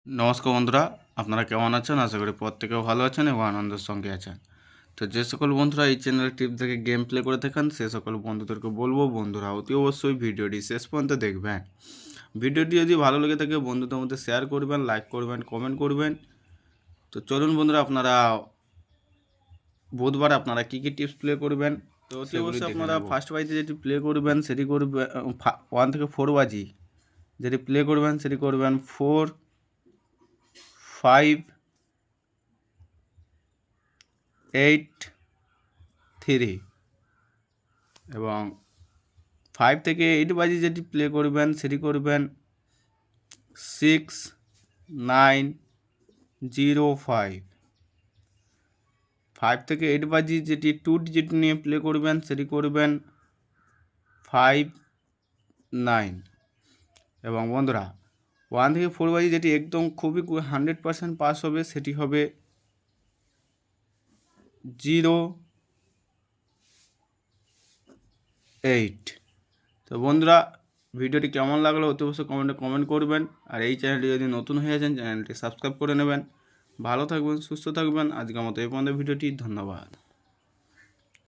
নমস্কার বন্ধুরা, আপনারা কেমন আছেন? আশা করি প্রত্যেকেও ভালো আছেন এবং আনন্দের সঙ্গে আছেন। তো যে সকল বন্ধুরা এই চ্যানেলের টিপ থেকে গেম প্লে করে থাকেন সে সকল বন্ধুদেরকে বলবো, বন্ধুরা অতি অবশ্যই ভিডিওটি শেষ পর্যন্ত দেখবেন। ভিডিওটি যদি ভালো লেগে থাকে বন্ধুদের মধ্যে শেয়ার করবেন, লাইক করবেন, কমেন্ট করবেন। তো চলুন বন্ধুরা, আপনারা বুধবার আপনারা কী কী টিপস প্লে করবেন তো অতি অবশ্যই আপনারা ফার্স্ট বাজিতে যেটি প্লে করবেন সেটি করবেন 1 থেকে 4 বাজি যেটি প্লে করবেন সেটি করবেন 4, 5, 8, 3 এবং 5 থেকে 8 বাজি যেটি প্লে করবেন সেটি করবেন 6, 9, 0, 5। 5 থেকে 8 বাজি যেটি 2 ডিজিট নিয়ে প্লে করবেন সেটি করবেন 5, 9। এবং বন্ধুরা 1 থেকে 4 বাজি যেটি একদম খুবই 100% পাস হবে সেটি হবে 0, 8। তো বন্ধুরা ভিডিওটি কেমন লাগলো অতি অবশ্যই কমেন্ট করবেন। আর এই চ্যানেলটি যদি নতুন হয়ে আছেন চ্যানেলটি সাবস্ক্রাইব করে নেবেন। ভালো থাকবেন, সুস্থ থাকবেন। আজকের মতো এই পর্যন্ত ভিডিওটি, ধন্যবাদ।